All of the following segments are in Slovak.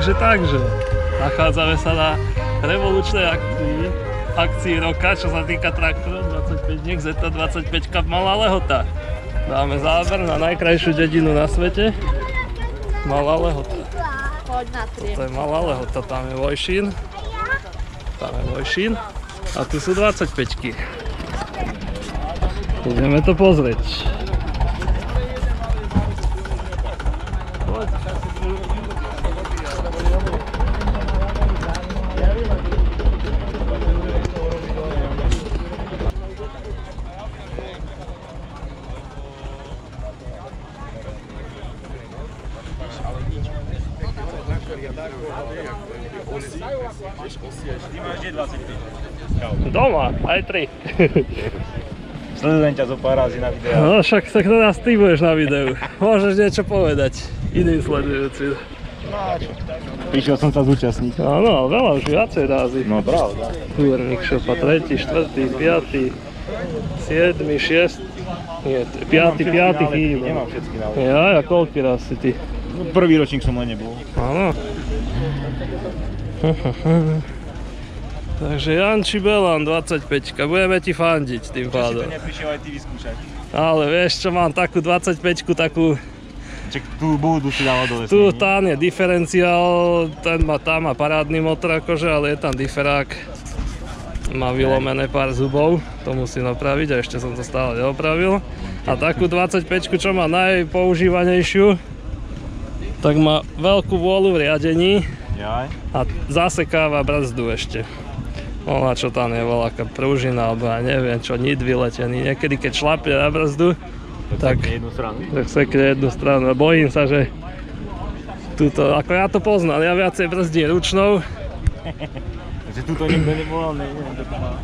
Takže. Nachádzame sa na revolučnej akcii roka, čo sa týka traktorov 25 Z25 Malá Lehota. Dáme záber na najkrajšiu dedinu na svete. Malá Lehota. To je Malá Lehota, tam je Vojšín. A tu sú 25-ky. Ideme to pozrieť. Ty máš 25. Doma, aj 3. Sledujem ťa zo pár razy na videu. No však tak teraz ty budeš na videu. Môžeš niečo povedať iným sledujúcim. No a čo? Prišiel som sa zúčastniť. Áno, ale veľa už viacej razy. No pravda. Túrnik šopa 3., 4., 5., 7., 6. Nie, 5. chýba. Nemám všetky náleží. Ja, koľký raz si ty? No, prvý ročník som len nebol. Áno. Takže Janči Belan, 25-ka, budeme ti fandiť tým pádom. Že si to neprišiel aj ty vyskúšať. Ale vieš čo, mám takú 25-ku, takú... Čak tú budú si dávať dole. Tu tam je diferenciál, tam má parádny motor akože, ale je tam diferák. Má vylomené pár zubov, to musím opraviť a ešte som to stále neopravil. A takú 25-ku, čo má najpoužívanejšiu, tak má veľkú vôľu v riadení a zasekáva brzdu ešte. Ona čo tam je, voľaká prúžina, alebo ja neviem čo, nit vyletený. Niekedy keď šlapie na brzdu, tak sekne jednu stranu. Bojím sa, že túto, ako ja to poznám, ja viacej brzdím ručnou. Takže túto nikto nevolal, neviem, kto to má.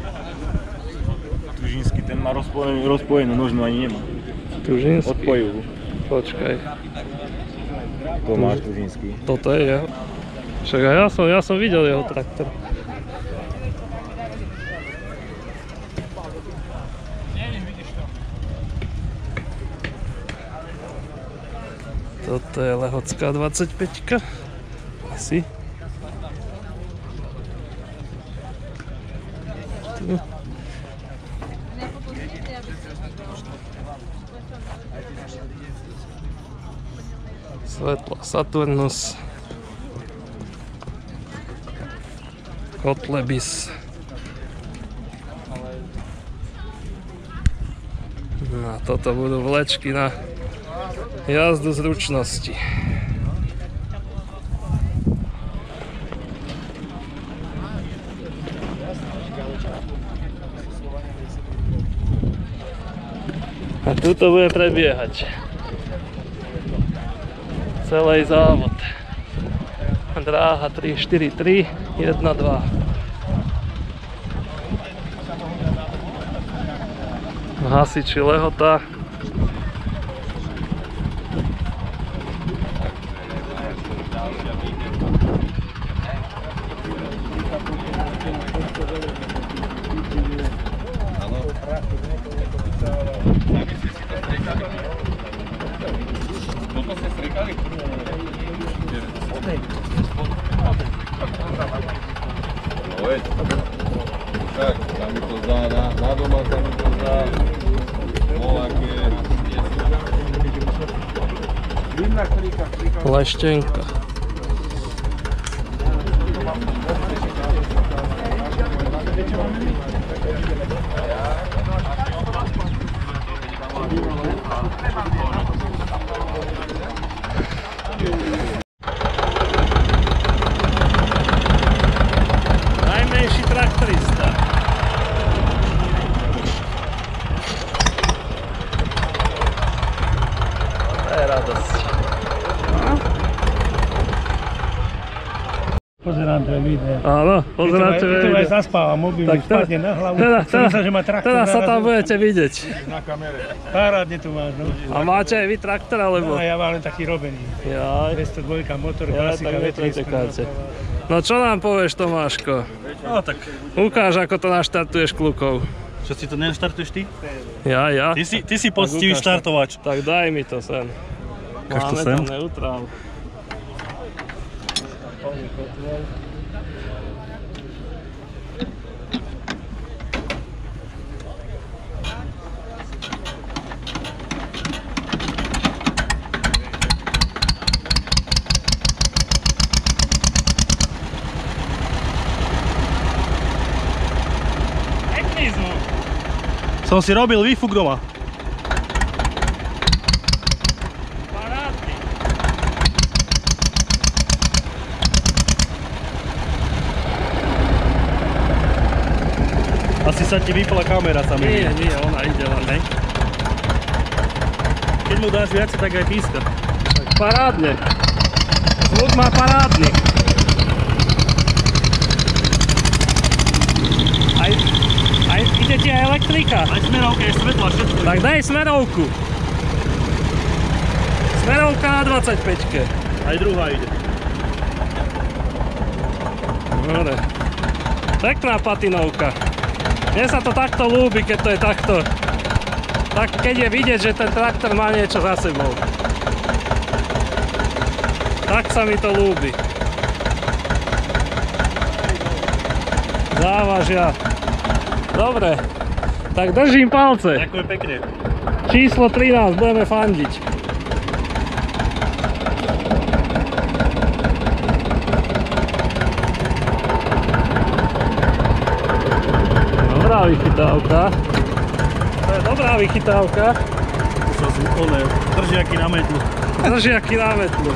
Tužínsky, ten má rozpojenú nožnú, ani nemá. Tužínsky? Odpojivú. Počkaj. Tomáš Tužínsky. Toto je jeho. Však ja som videl jeho traktor. Toto je Lehotská 25-ka. Asi. Tu. Svetla Saturnus. Kotlebis. No a toto budú vlečky na jazdu zručnosti. A tuto bude prebiehať celý závod. Dráha 343, 1, 2. Hasiči Lehota. Toto ste striekali? No veď, tak, tam mi to zdá, na doma sa mi to zdá, voľaké. Leštenka. Najmenší traktorista. To je radosť. Pozerám to video. Áno, pozerám to video. Keď to aj zaspáva, mobil mi spadne na hlavu. Teda sa tam budete vidieť. Na kamere. Parádne tu máš, no. A máte aj vy traktor, alebo? No, ja mám len taký robený. Jaj. 202 motor, Ja, klasika, tak V30. No čo nám povieš, Tomáško? No tak, Ukáž, ako to naštartuješ klukov. čo si to neštartuješ ty? Ja. Ty si poctivý ukáž to. štartovač. Tak daj mi to sem. Ukáž to Máme sem. tam neutrál. Som si robil výfuk doma. Parádny. Asi sa ti vypla kamera sa mi. Nie, ona ide len, ne? Keď mu dáš viac, tak aj píska. Tak parádne. Zvuk má parádny. Aj ide ti aj elektrika. Aj smerovka je svetla, všetko. Tak daj smerovku. Smerovka na 25-ke. Aj druhá ide. Dobre. Pekná patinovka. Mne sa to takto ľúbi, keď to je takto. Tak keď je vidieť, že ten traktor má niečo za sebou. Tak sa mi to ľúbi. Závažia. Dobre. Tak držím palce. Ďakujem pekne. Číslo 13, budeme fandiť. Dobrá vychytávka. To je dobrá vychytávka. To sú držiaky na metlu. Držiaky na metlu.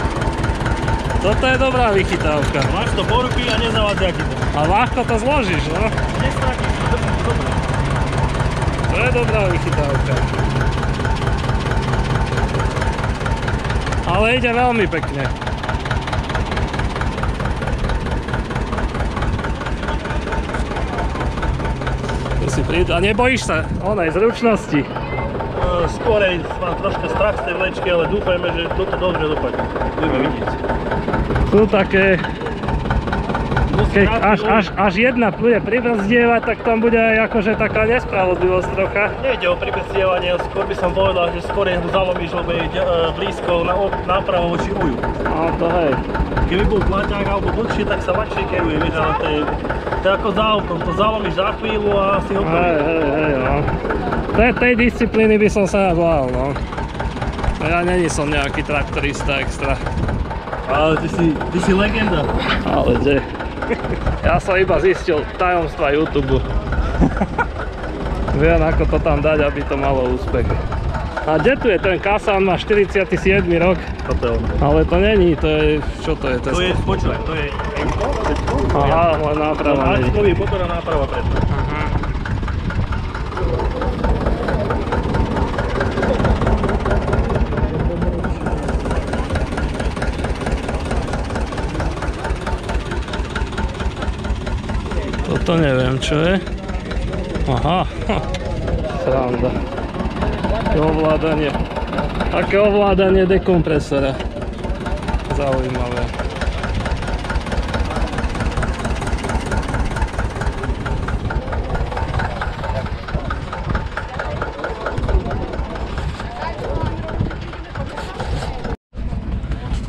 Toto je dobrá vychytávka. Máš to po ruky a nezavadzaky to. A ľahko to zložíš, no? Nestratíš, držíš to dobre. To je dobrá vychytávka. Ale ide veľmi pekne. Tu si prídu. A nebojíš sa onej zručnosti? Skorej mám troška strach z tej vlečky, ale dúfajme, že toto dobre dopadne. Budeme vidieť. Sú také... Keď až jedna bude pribrzdievať, tak tam bude aj akože taká nespravodlivosť trocha. Nejde o pribrzdievanie, skôr by som povedal, že skôr je zalomíš, lebo je blízko nápravo voči uju. No to hej. Keby bol plaťák alebo dlhšie, tak sa ľahšie keruje, vieš, ale to je ako za autom, to zalomíš za chvíľu a si ho Hej, no. Tej disciplíny by som sa bál, no. Ja není som nejaký traktorista extra. Ale ty si legenda. Ale že... Ja som iba zistil tajomstva YouTube. Viem, ako to tam dať, aby to malo úspech. A kde tu je ten Kasan, má 47. rok. Toto je on. Ale to není, to je... Čo to je? To je, počúvaj, to je Emko. Aha, len náprava není. Ačkový motor a náprava predná. Toto neviem, čo je. Aha, sranda. Ovládanie. Aké ovládanie dekompresora. Zaujímavé.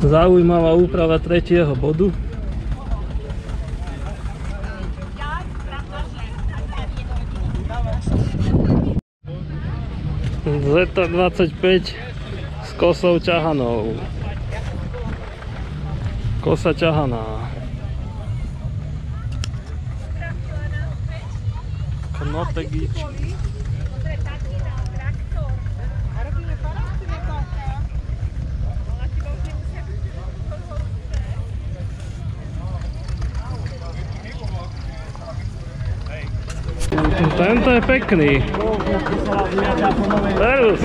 Zaujímavá úprava tretieho bodu. Z25 s kosou ťahanou. Kosa ťahaná. Knotegičky. Tento je pekný. Servus.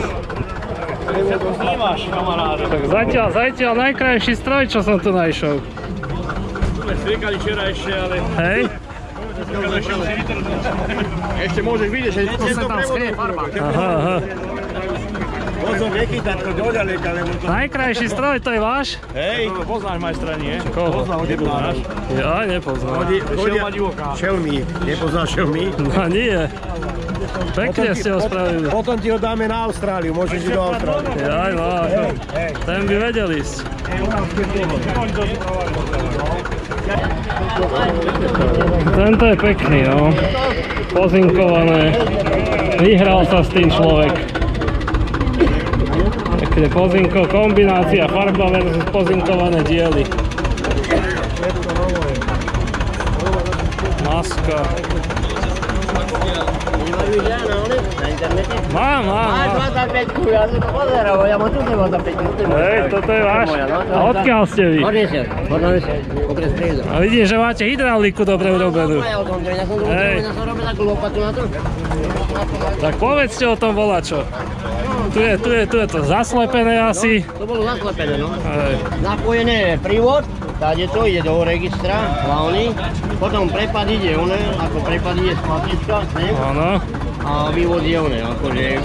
Všetko snímaš, kamaráde. Tak zatiaľ najkrajší stroj, čo som tu našiel. Sme striekali včera ešte, ale... Hej? Ešte môžeš vidieť, že to sa tam schrie farba. Aha. Pozor, nechytať to do ďaleka, lebo to... Najkrajší stroj, to je váš? Hej, poznáš majstra, nie? Koho? Nepoznáš. Ja nepoznám. Šelma divoká. Šelmy. Nepoznáš šelmy? No nie. Pekne ste ho spravili. Potom ti ho dáme na Austráliu, môžeš ísť do Austrálie. Jaj, no, ako. Ten by vedel ísť. Tento je pekný, no. Pozinkované. Vyhral sa s tým človek. Pekne pozinko, kombinácia farba versus pozinkované diely. Maska. Mám. Máš 25, ja som to pozeral, ja mám tu 25. Hej, toto je váš. A odkiaľ ste vy? Hornesiel, okres Prievidza. A vidím, že máte hydrauliku dobre urobenú. Ja som robil takú lopatu na to. Tak povedzte o tom volačo. Tu je to zaslepené asi. To bolo zaslepené, no. Hej. Napojené je prívod, táde to ide do registra, hlavný. Potom prepad ide one, ako prepad ide z platička, sem. Áno. A vývod je one, akože...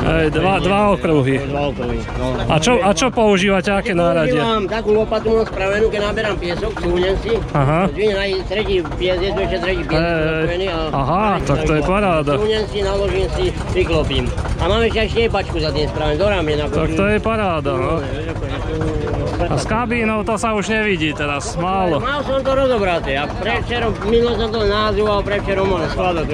Hej, dva okruhy. Dva okruhy, no. A čo používate, aké náradie? Používam takú lopatu mám spravenú, keď naberám piesok, súhnem si. Aha. Zvinem aj tretí pies, je to ešte tretí pies zapojený. Aha, tak to je paráda. Súhnem si, naložím si, vyklopím. A mám ešte aj štiepačku za tým spravenú, do ramien. Tak to je paráda, no. A s kabínou to sa už nevidí teraz, málo. Mal som to rozobraté a prevčerom, minulo som to nazýval, prevčerom mal skladok.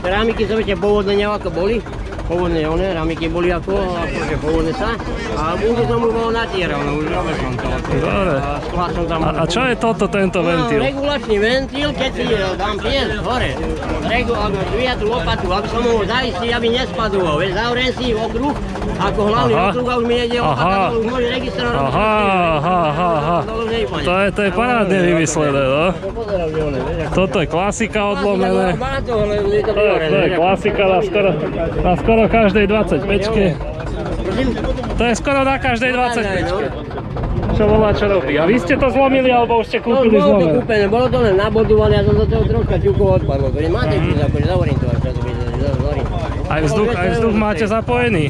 Ramiky som ešte pôvodné ako boli. Pôvodné one, ramiky boli akože pôvodné sa. A už som mu bol natieral, no už robil som to. Dobre. A čo je tento ventil? Regulačný ventil, keď si dám pies hore. Dvíja tú lopatu, aby som mohol zaistiť, aby nespadol. Vieš, zavriem si okruh, ako hlavný okruh a už mi nejde lopata, už môže registrovať. Aha. To je parádne vymyslené, no. Toto je klasika odlomené. To je klasika na skoro každej 25-ke. To je skoro na každej 25-ke. Čo robí? A vy ste to zlomili, alebo už ste kúpili zlomené? Bolo to kúpené, bolo to len nabodované, ja som do toho troška ťukov odpadlo. Máte tu, akože zavorím to, čo to bude, zavorím. Aj vzduch máte zapojený?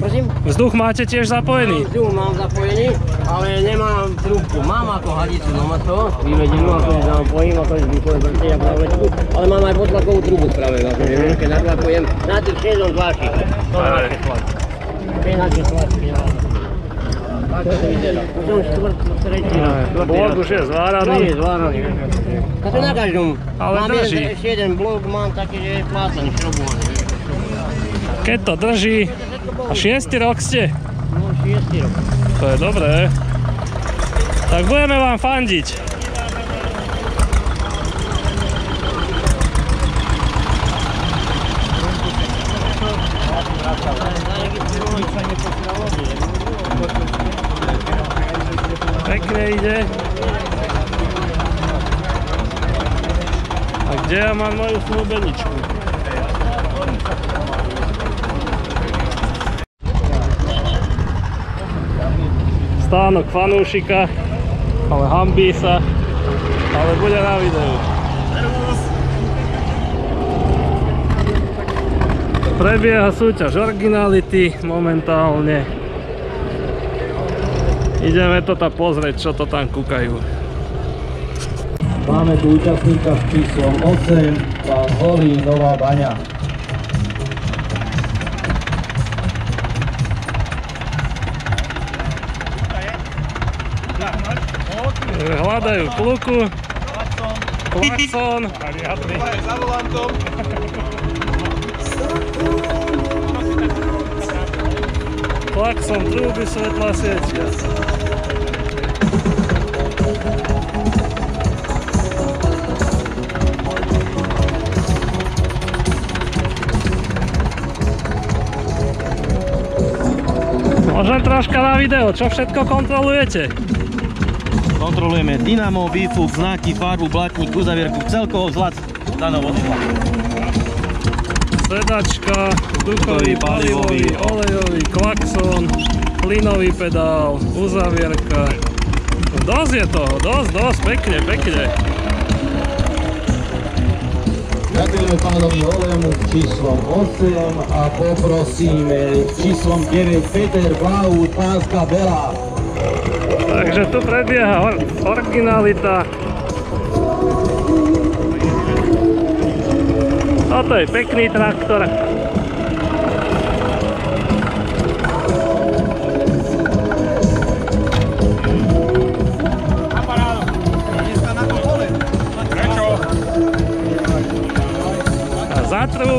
Vzduch máte tiež zapojený? Vzduch mám zapojený, ale nemám trúbku. Mám ako hadicu doma to, vyvedenú, akože zapojím, akože vzduchové prste, ako na vlečku, ale mám aj potlakovú trúbu spravenú, akože keď natlakujem na tých 6 tlačí. To je naše tlačky. To je naše tlačky, tak to vyzerá. Už som tretí raz. Blok už je zváraný. Blok je zváraný. A to na každom. Ale drží. Mám ešte jeden blok, mám taký, že je plácaný, šrobovaný. Keď to drží. A 6. rok ste? No, 6. rok. To je dobré. Tak budeme vám fandiť. Pekne ide. A kde ja mám moju snúbeničku? Stánok fanúšika, ale hanbí sa, ale bude na videu. Prebieha súťaž originality momentálne. Ideme to tam pozrieť, čo to tam kúkajú. Máme tu účastníka s číslom 8, pán Holý, Nová Baňa. Hľadajú kluku, klakson. Klakson, trúby, svetla, svietia. Môžem troška na video, čo všetko kontrolujete? Kontrolujeme dynamo, výfuk, znaky, farbu, blatník, uzavierku, celkovo vzhľad daného vozidla. Sedačka, vzduchový, palivový, olejový, klakson, plynový pedál, uzavierka. Dosť je toho, dosť, pekne. Gratulujeme pánovi Holému s číslom 8 a poprosíme s číslom 9 Peter Blau, Pánska Bela. Takže tu prebieha originalita. Toto je pekný traktor.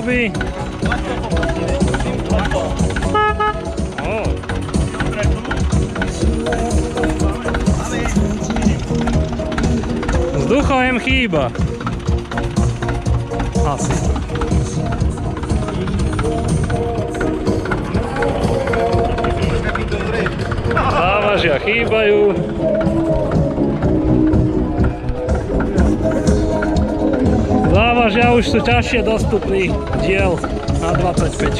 trúby. Vzduchohem chýba. Asi. Závažia chýbajú. Závažia už sú ťažšie dostupný diel na 25.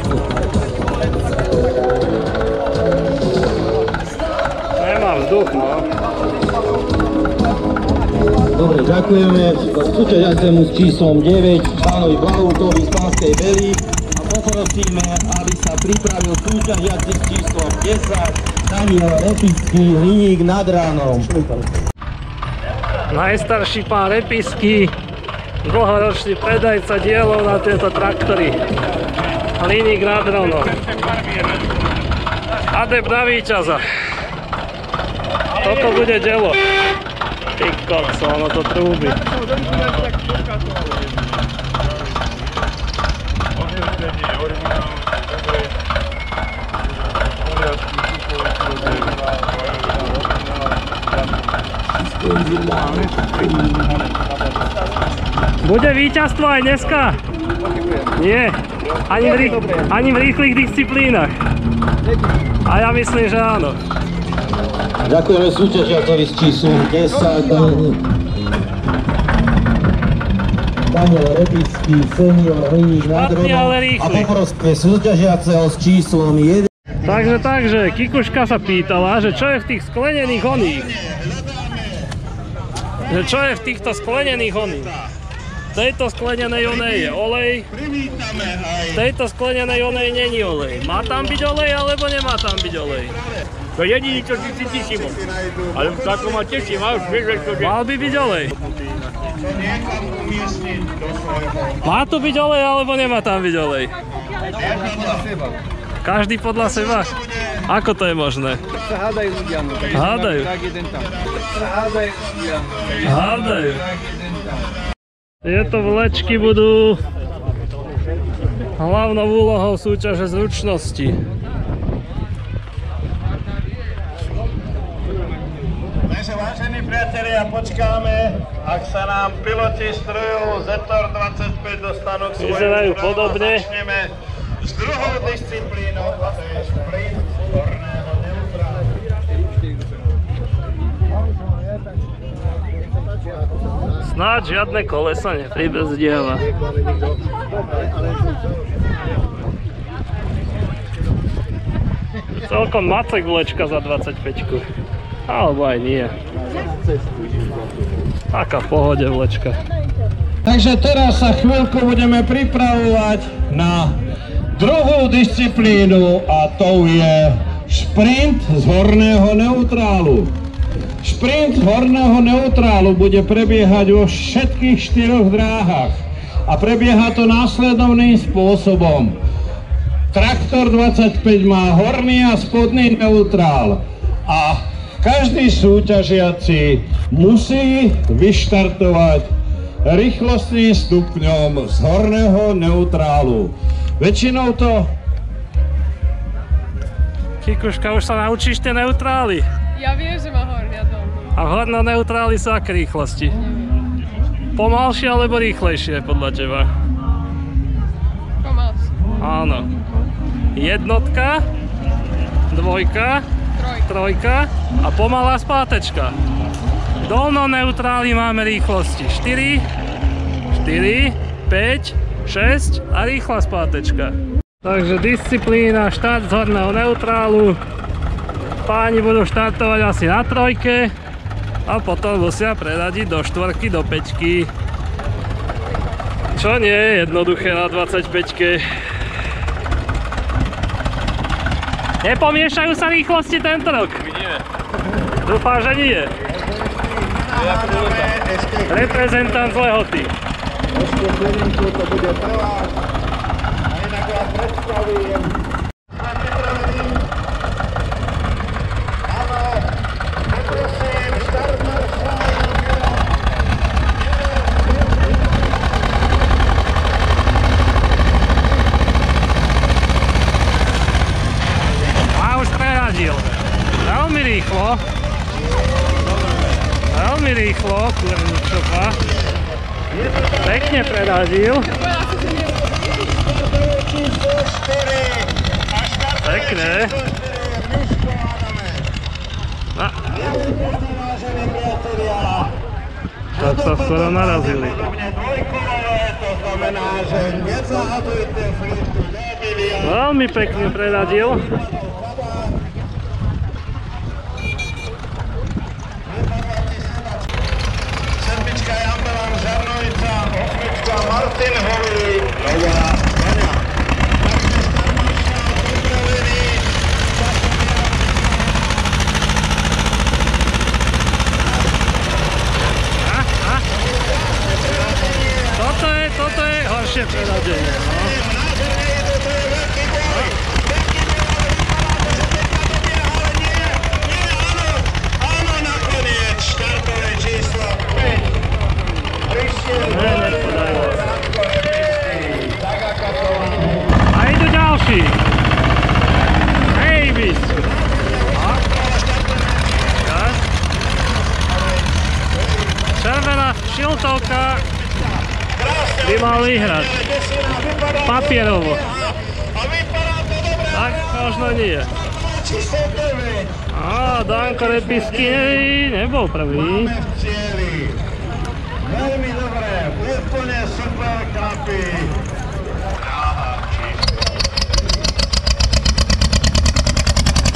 Nemá vzduch, no. Dobre, ďakujeme súťažiacemu s číslom 9, pánovi Blahútovi z Pánskej Bely a poprosíme, aby sa pripravil súťažiaci s číslom 10, Daniel Repický, Hliník nad Ránom. Najstarší pán Repický, dlhoročný predajca dielov na tieto traktory. Hliník nad Ránom. Adept na víťaza. Toto bude dielo. Ty kokso, ono to trúbi. Bude víťazstvo aj dneska? Nie. Ani v rýchlych disciplínach. A ja myslím, že áno. Ďakujeme súťažiacovi s číslom 10, Daniel Repický, senior, Hliník nad Ránom a poprosíme súťažiaceho s číslom 1. Takže, Kikuška sa pýtala, že čo je v tých sklenených oných? Že čo je v týchto sklenených oných? V tejto sklenenej onej je olej, v tejto sklenenej onej není olej. Má tam byť olej, alebo nemá tam byť olej? To je jediný, čo si cítim. Ale v takom ma teším, a už vieš, že... Mal by byť olej. Má tu byť olej, alebo nemá tam byť olej? Každý podľa seba? Ako to je možné? Hádajú ľudia, no. Hádajú? Hádajú. Tieto vlečky budú hlavnou úlohou súťaže zručnosti. Takže vážení priatelia, počkáme, ak sa nám piloti strojov Zetor 25 dostanú k svojim vyzerajú strojom podobne. A začneme s druhou disciplínou, a to je šprint horného neutrálu. Snáď žiadne koleso nepribrzdieva. Celkom macek vlečka za 25-ku. Alebo aj nie. Taká v pohode vlečka. Takže teraz sa chvíľku budeme pripravovať na druhú disciplínu a to je šprint z horného neutrálu. Šprint z horného neutrálu bude prebiehať vo všetkých 4 dráhach a prebieha to následovným spôsobom. Traktor 25 má horný a spodný neutrál a každý súťažiaci musí vyštartovať rýchlostným stupňom z horného neutrálu. Väčšinou to... Kikuška, už sa naučíš tie neutrály? Ja viem, že má horný a dolný. A horné neutrály sú aké rýchlosti? Pomalšie alebo rýchlejšie podľa teba? Pomalšie. Áno. Jednotka, dvojka, trojka a pomalá spátečka. Dolno neutrály máme rýchlosti 4, 4, 5, 6 a rýchla spátečka. Takže disciplína, štart z horného neutrálu. Páni budú štartovať asi na trojke a potom musia preradiť do štvorky, do päťky. Čo nie je jednoduché na 25-ke. Nepomiešajú sa rýchlosti tento rok? Vidíme. Dúfam, že nie. Reprezentant z Lehoty. Ešte chvíľinku to bude trvať. A inak vás predstavím. Áno, poprosím, štart maršál. veľmi rýchlo, Kurničopa. Pekne preradil. Pekne. No. Tak sa skoro narazili. Veľmi pekne preradil. Sedmička Jan Milan Žarnovica, osmička Martin Holý, Nová Vania. Toto je horšie preradenie, no. Áno, nakoniec, štartové číslo 5. Nepodarilo sa. A idú ďalší. Davis. Červená šiltovka by mal vyhrať. Papierovo. Tak možno nie. Á, Danko Repisky nebol prvý. Veľmi dobré, úplne super chlapi.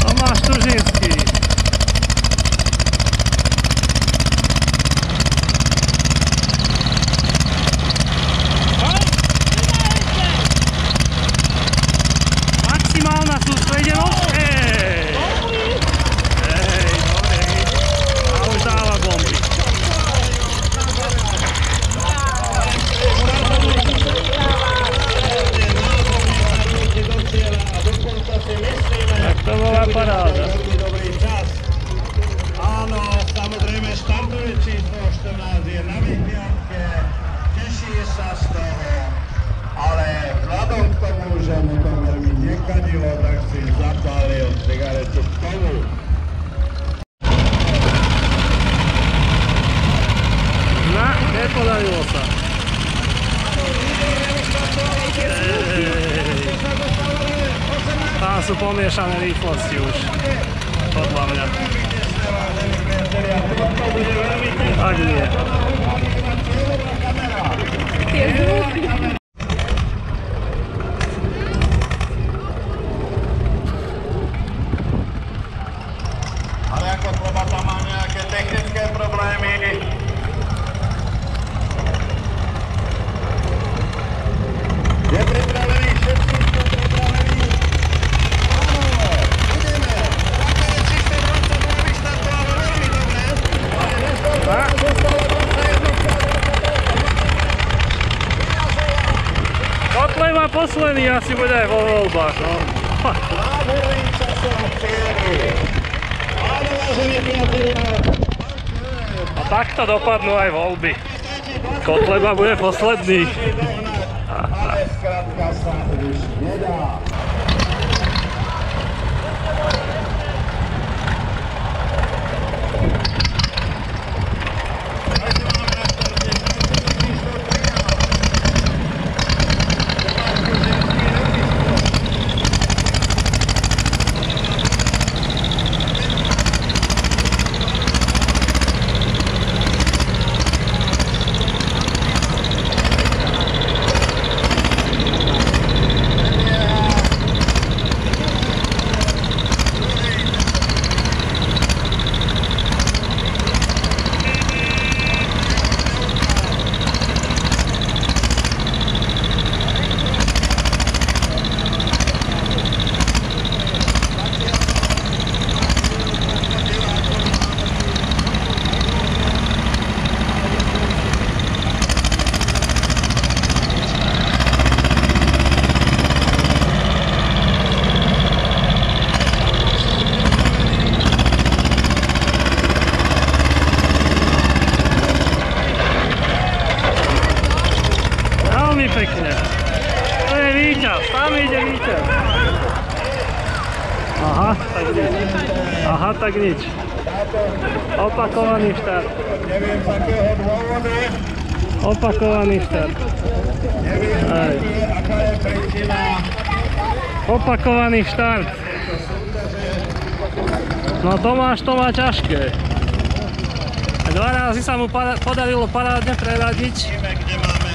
Tomáš Tužinský. Maximálna sústredenosť. A už dáva bomby. Tak to bola paráda. Áno, samozrejme štartové číslo 14 je na vyhliadke, teší sa z toho, ale vzhľadom k tomu, že mu to veľmi nekadilo, tak si zapálil cigaretu k tomu. No, nepodarilo sa. Tam sú pomiešané rýchlosti už, podľa mňa. Tak nie. Ale ako Kotleba tam má nejaké technické problémy. Je pripravený, všetci sú pripravení. Áno, ideme. Takové číslo 22 vyštartovalo veľmi dobre. Ale zostalo 21. Kotleba posledný asi bude aj vo voľbách, no. Nádherný časov cieľu. Áno, vážení priatelia. A takto dopadnú aj voľby. Kotleba bude posledný. Ale skrátka sa už nedá. Pekne. To je víťaz, tam ide víťaz. Aha, tak nič. Opakovaný štart. Neviem z akého dôvodu. Opakovaný štart. Aj. Aká je príčina. Opakovaný štart. No Tomáš to má ťažké. 2 razy sa mu podarilo parádne preradiť. Kde máme?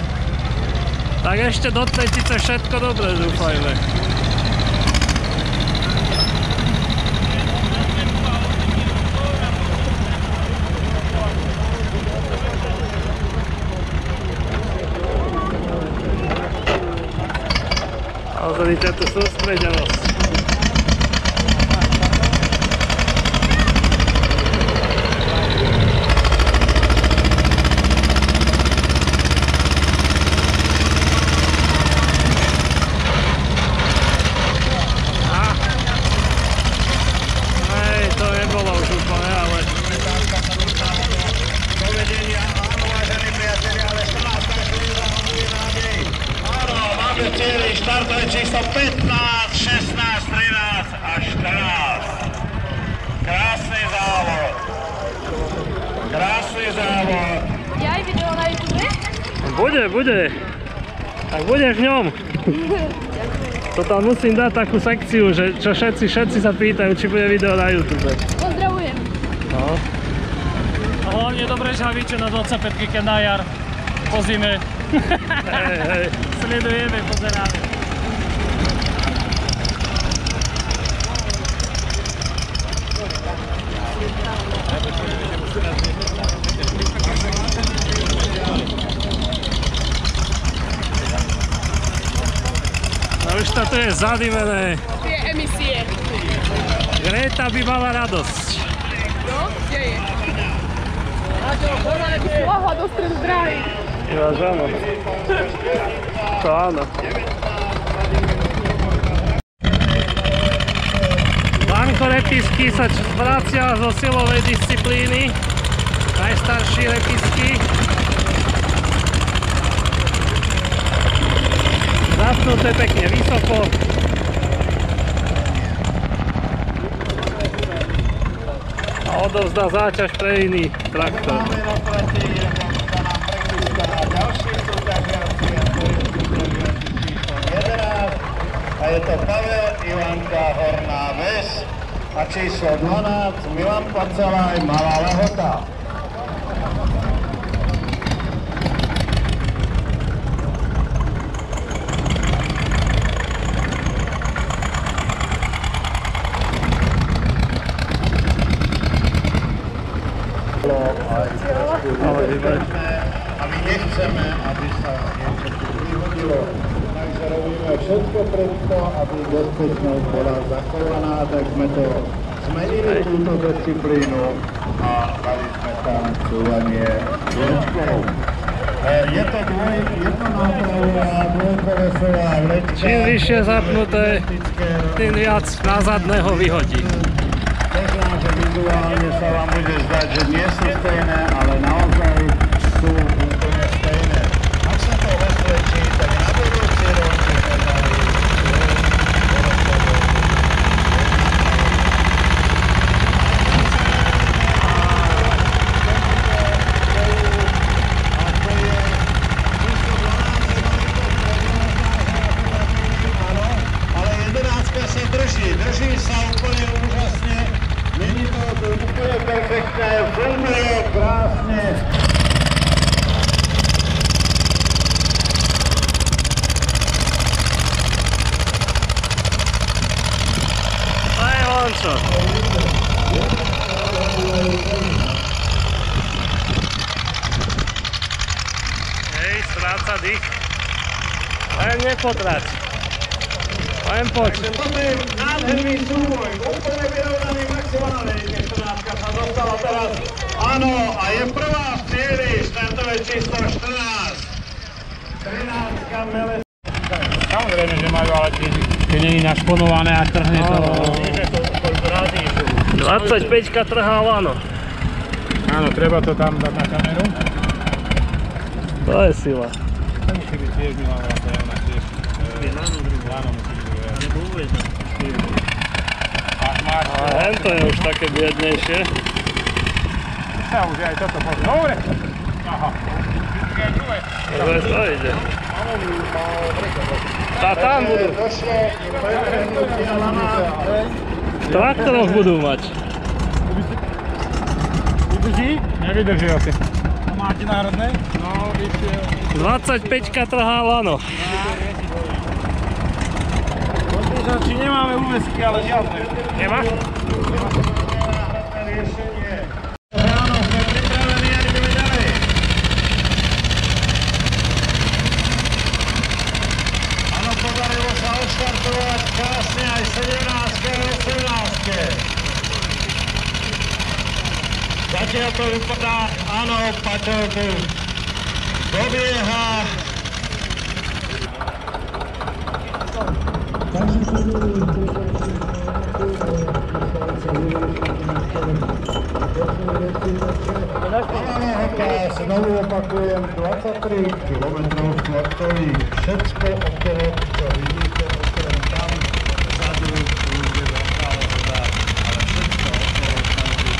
Tak ešte do tretice všetko dobre, dúfajme. Pozrite tú sústredenosť. Štartové číslo 15, 16, 13 a 14. Krásny závod. Krásny závod. Je aj video na YouTube? Bude. Tak bude v ňom. To tam musím dať takú sekciu, že čo všetci sa pýtajú, či bude video na YouTube. Pozdravujem. No. A hlavne je dobré, že ma vyčujú na 25-ky, keď na jar po zime. Hej. Sledujeme, pozeráme. No už to je zadimené. Tie emisie. Greta by mala radosť. No, kde je? Lahla do stredu dráhy. Ináč áno. To áno. Vanko Repisky sa vracia zo silovej disciplíny. Najstarší Repisky. Zapnuté pekne vysoko. A odovzdá záťaž pre iný traktor. A je to Pavel Ivanka Horná Ves a číslo 12 Milan Pacelaj Malá Lehota. A my nechceme, aby sa niečo tu vyhodilo. Takže robíme všetko preto, aby bezpečnosť bola zachovaná, tak sme to zmenili túto disciplínu a dali sme tam cúvanie vlečkou. Je to jednonápravová, dvojkolesová vlečka. Čím vyššie zapnuté, tým viac na zadného vyhodí. Možná, že vizuálne sa vám bude zdať, že nie sú stejné, ale naozaj sú úplne stejné. Ak sa to osvedčí, tak na budúci rok sme dali ale 11 sa drží sa úplne úžasne. Není to úplne perfektné, funguje krásne. Aj Hončo. Hej, stráca dých. Len nepotrať. Len poď. Toto je nádherný súboj, úplne vyrovnaný maximálne, keď 14 sa dostala teraz. Áno, a je prvá v cieli, štartové číslo 14. 13 Mele. Samozrejme, že majú, ale keď nie je našponované a trhne to. 25-ka trhá lano. Áno, treba to tam dať na kameru. To je sila. To musí byť tiež Milano, to je na tiež. Lano musí byť. A hento je už také biednejšie. sa už aj toto možno. Dobre. Aha. Dobre, to ide. A tam budú. Traktoroch budú mať. Vydrží? Nevydrží asi. A máte národné? No, víte. 25 trhá lano. Či nemáme úvesky, ale žiadne. Nemáš? Ráno sme pripravení a ideme ďalej. Áno, podarilo sa odštartovať krásne aj 17 a 18. Zatiaľ to vypadá, áno, Paťo tu dobieha. Znovu opakujem, 23 km štvrtových, všetko okolo, čo vidíte, okrem tam, vzadu, bude doprava voda, ale všetko okolo, tam bude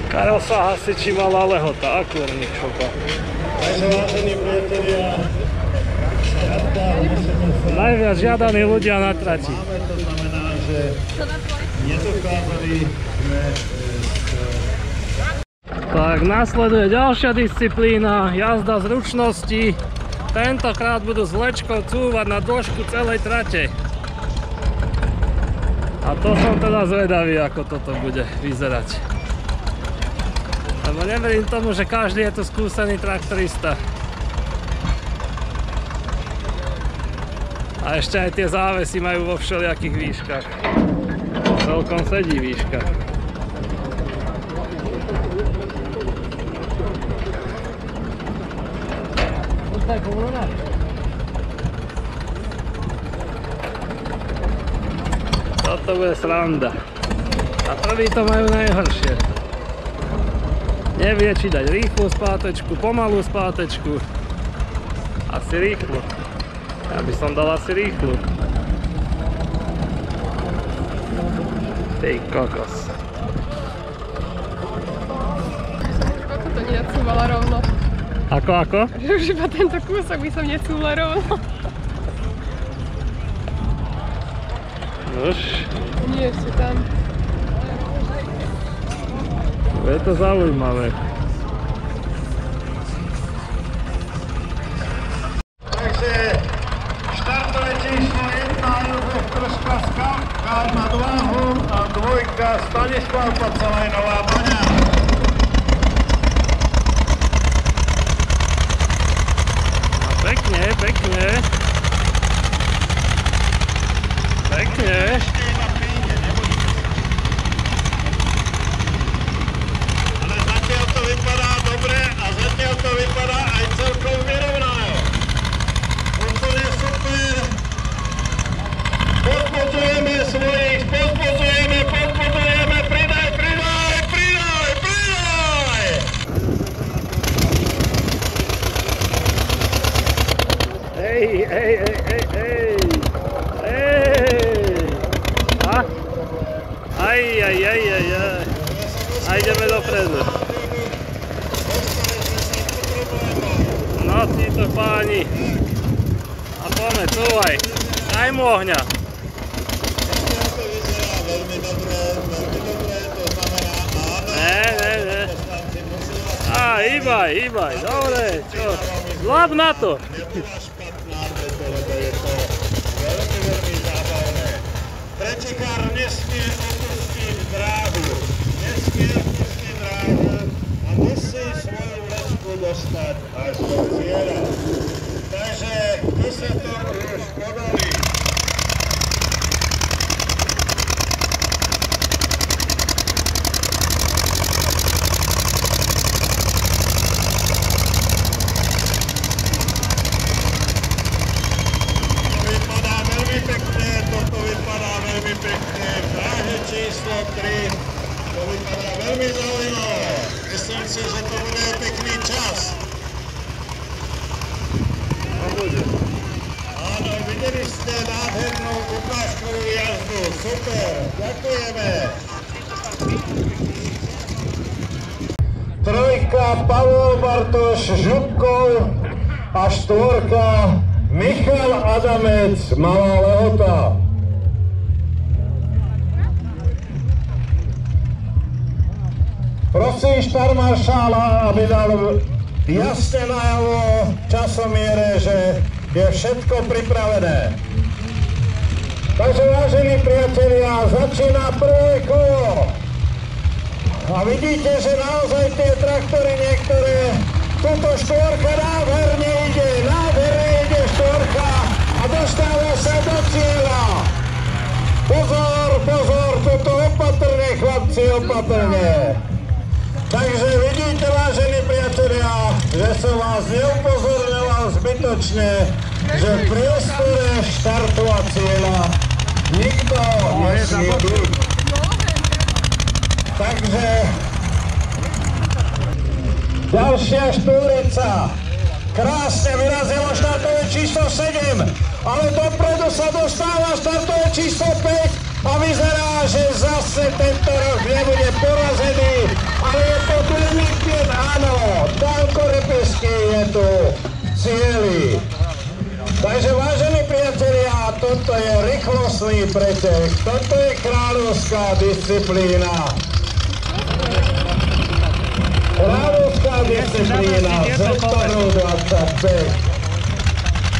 Karosa hasiči malá lehota, akurník šopa. Najviac žiadaní ľudia na trati. To znamená, že nedokázali sme... Tak, nasleduje ďalšia disciplína, jazda zručnosti. Tentokrát budú s vlečkou cúvať na dĺžku celej trate. A to som teda zvedavý, ako toto bude vyzerať. Lebo neverím tomu, že každý je tu skúsený traktorista. A ešte aj tie závesy majú vo všelijakých výškach. Celkom sedí výška. Toto bude sranda. A prví to majú najhoršie. Nevie, či dať rýchlu spátečku, pomalú spátečku. Asi rýchlu. Ja by som dal asi rýchlu. Ty kokos. Ako to nenacúvala rovno? Ako? Že už iba tento kúsok by som necúvala rovno. Nož. Nie, ešte tam. Je to zaujímavé. Takže štartové číslo 1 Jozef Krška Kárna Dváhom a dvojka Stanislav Pacalaj Nová Baňa. Pekne, pekne. Pekne. Ale zatiaľ to vypadá dobre a zatiaľ to vypadá aj celkom vyrovnané. Úplne super. Podpodzujeme svojich, podpodzujeme, pridaj, pridaj, pridaj, pridaj! Ej, ej, ej, ej, ej. Aj. A ideme dopredu. No títo páni. A poďme, cúvaj. Daj mu ohňa. Veľmi dobré, to znamená áno. Ne. Á, hýbaj, dobre, čo? Zlap na to. Nebola špatná, lebo je to veľmi zábavné. Pretekár nesmie opustiť dráhu. veľmi zaujímavé. Myslím si, že to bude pekný čas. Áno, videli ste nádhernú ukážkovú jazdu. Super, ďakujeme. Trojka Pavol Bartoš Župkov a štvorka Michal Adamec Malá Lehota. Prosím štarmaršála, aby dal jasne najavo v časomiere, že je všetko pripravené. Takže vážení priatelia, začína prvé kolo. A vidíte, že naozaj tie traktory niektoré, túto štvorka nádherne ide štvorka a dostáva sa do cieľa. Pozor, pozor, toto opatrne, chlapci, opatrne. Takže vidíte, vážení priatelia, že som vás neupozorňoval zbytočne, že v priestore štartu a cieľa nikto nesmie byť. Takže ďalšia štvorica krásne vyrazilo štartové číslo 7, ale dopredu sa dostáva štartové číslo 5 a vyzerá, že zase tento rok nebude porazený, ale je to veľmi pět, áno, Danko Repesky je tu v cieli. Takže vážení priatelia, toto je rýchlostný pretek, toto je kráľovská disciplína. Kráľovská disciplína sektoru 25.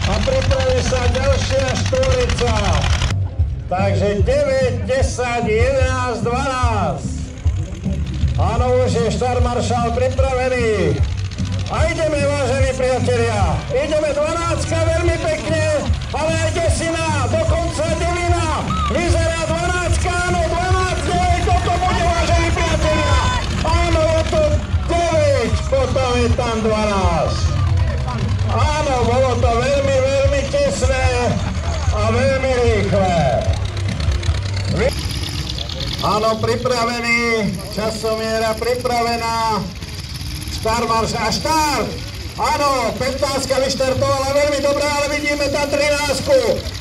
A pripraví sa ďalšia štvorica. Takže 9, 10, 11, 12. Áno, už je štarmaršál pripravený. A ideme, vážení priatelia. Ideme 12, veľmi pekne, ale aj desina, dokonca devina. Vyzerá 12, áno, 12, 9, toto bude, vážení priatelia. Áno, je to 9, potom je tam 12. Áno, bolo to veľmi, veľmi tesné a veľmi rýchle. Áno, pripravený, časomiera pripravená. Štarmarš a štart! Áno, 15 vyštartovala veľmi dobre, ale vidíme tam 13.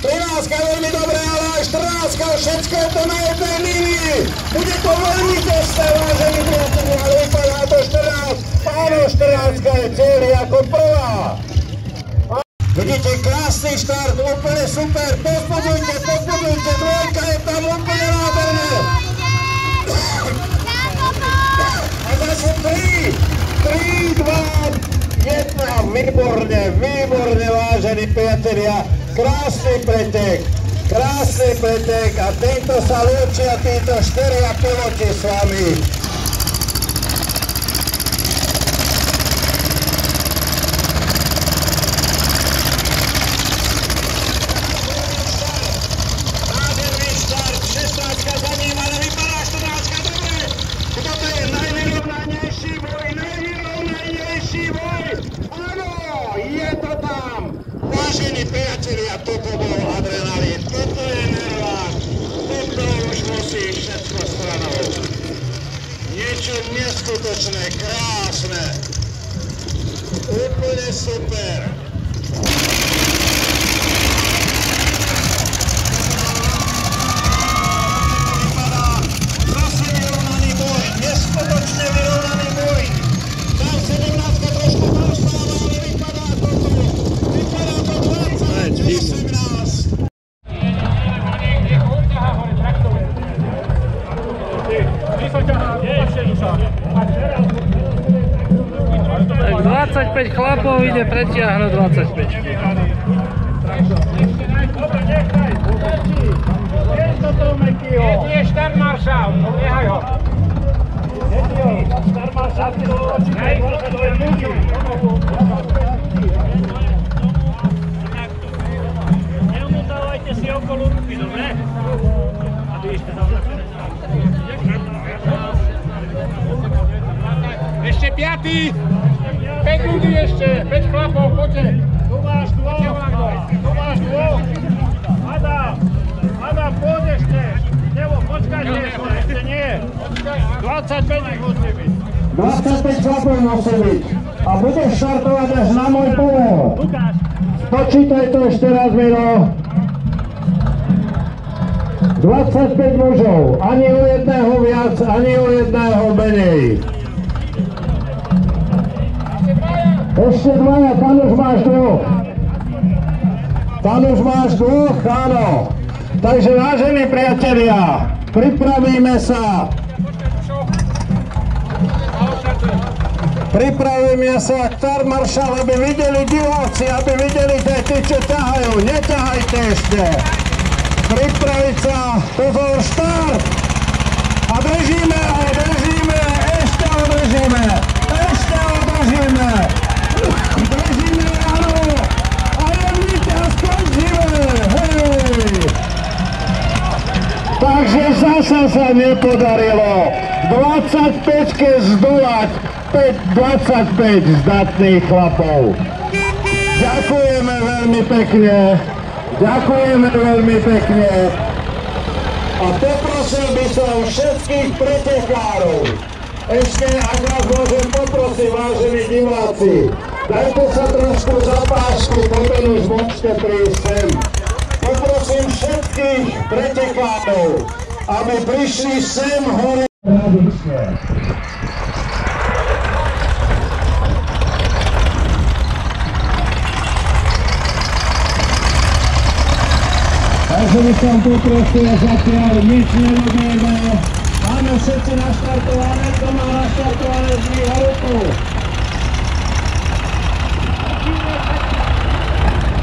13 veľmi dobre, ale aj 14, všetko je to na jednej línii. Bude to veľmi tesné, vážení priatelia, ale vypadá to 14. Áno, 14 je cieli ako prvá. Vidíte, krásny štart, úplne super, pozbudujte, dvojka je tam úplne nádherné. A zase 3, 2, 1, výborne, vážení priatelia, krásny pretek a týmto sa lúčia títo 4 piloti s vami. Toto bol adrenalín, toto je nervák, toto už musí všetko stranou. Niečo neskutočné, krásne, úplne super. Vypadá zase vyrovnaný boj, neskutočne vyrovnaný boj. Tam 17 trošku dostáva, ale vypadá toto, vypadá to 20. 25 chlapov ide pretiahnuť 25. Je štarmaršál, nechaj ho. Štarmaršál, to je ľudí. Neomotávajte si okolo ruky, dobre? A vy ešte tam ešte 5. 5 ľudí ešte, 5 chlapov, poďte. Tu máš dvoch. Adam, poď ešte. Nevo, počkajte ešte. Ešte nie. 25 ich musí byť. 25 chlapov musí byť. A budeš štartovať až na môj povel. Počítaj to ešte raz, Miro. 25 mužov. Ani o jedného viac, ani o jedného menej. Ešte dvaja, tam už máš dvoch. Tam už máš dvoch, áno. Takže vážení priatelia, pripravíme sa. Pripravíme sa štart maršal, aby videli diváci, aby videli tí, čo ťahajú. Neťahajte ešte. Pripraviť sa, pozor, štart. A držíme ho, držíme, ešte ho držíme. Ešte ho držíme. Držíme, áno. A jemnite a skončíme. Hej. Takže zasa sa nepodarilo 25-ke zdolať 25 zdatných chlapov. Ďakujeme veľmi pekne. Ďakujeme veľmi pekne. A poprosil by som všetkých pretekárov. Ešte, ak vás môžem poprosiť, vážení diváci, dajte sa trošku za pášku, potom už môžete prísť sem. Poprosím všetkých pretekárov, aby prišli sem hore tradične. Takže by som poprosil, zatiaľ nič nerobíme. Máme všetci naštartované, kto má naštartované zdvíha ruku.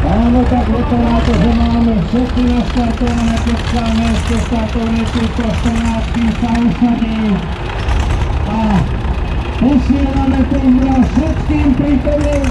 Áno, tak vypadá to, že máme všetci naštartované, keď sa miesto startovné 314 sa usadí. A posielame pozdrav všetkým prítomným